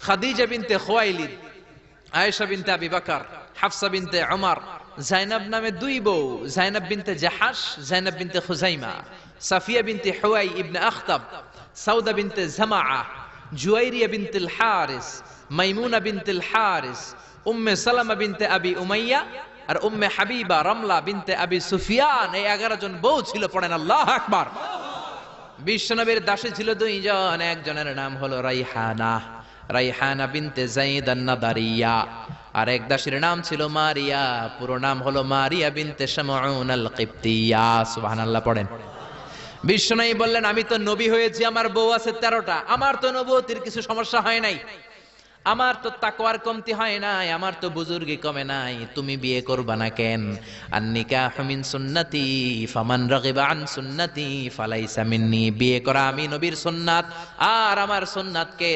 খাদিজা বিনতে খুয়াইলিদ, আয়েশা বিনতে আবি বকর, হাফসা বিনতে উমর, জাইনাব নামে দুই বউ, জাইনাব বিনতে জাহাশ, জাইনাব বিনতে খুজাইমা, সাফিয়া বিনতে হুয়াই ইবনে আখতাব, সাউদা বিনতে জামাআ, জুয়াইরিয়া বিনতুল হারিস, মাইমুনা বিনতুল হারিস, উম্মে সালামা বিনতে আবি উমাইয়া আর উম্মে হাবিবা রমলা বিনতে আবি সুফিয়ান। এই 11 জন বউ ছিল। পড়েন আল্লাহু আকবার। বিশ্বনবীর দাসী ছিল দুইজন, একজনের নাম হলো রাইহানা, রাইহানা বিনতে যায়েদ আন-নাদারিয়া, আর এক দাসীর নাম ছিল মারিয়া, পুরো নাম হলো মারিয়া বিনতে শামউন আল-কিবতিয়া। সুবহানাল্লাহ পড়েন। বিশ্বনবী বললেন, আমি তো নবী হয়েছি, আমার বউ আছে 13টা, আমার তো নবুয়তির কিছু সমস্যা হয় নাই, আমার তো তাকওয়ার কমতি হয় নাই, আমার তো বুজুর্গি কমে নাই, তুমি বিয়ে করবা না কেন? আন-নিকাহু মিন সুন্নতি ফামান রাগিবা আন সুন্নতি ফালাইসা মিন্নি। বিয়ে করা আমি নবীর সুন্নাত, আর আমার সুন্নাতকে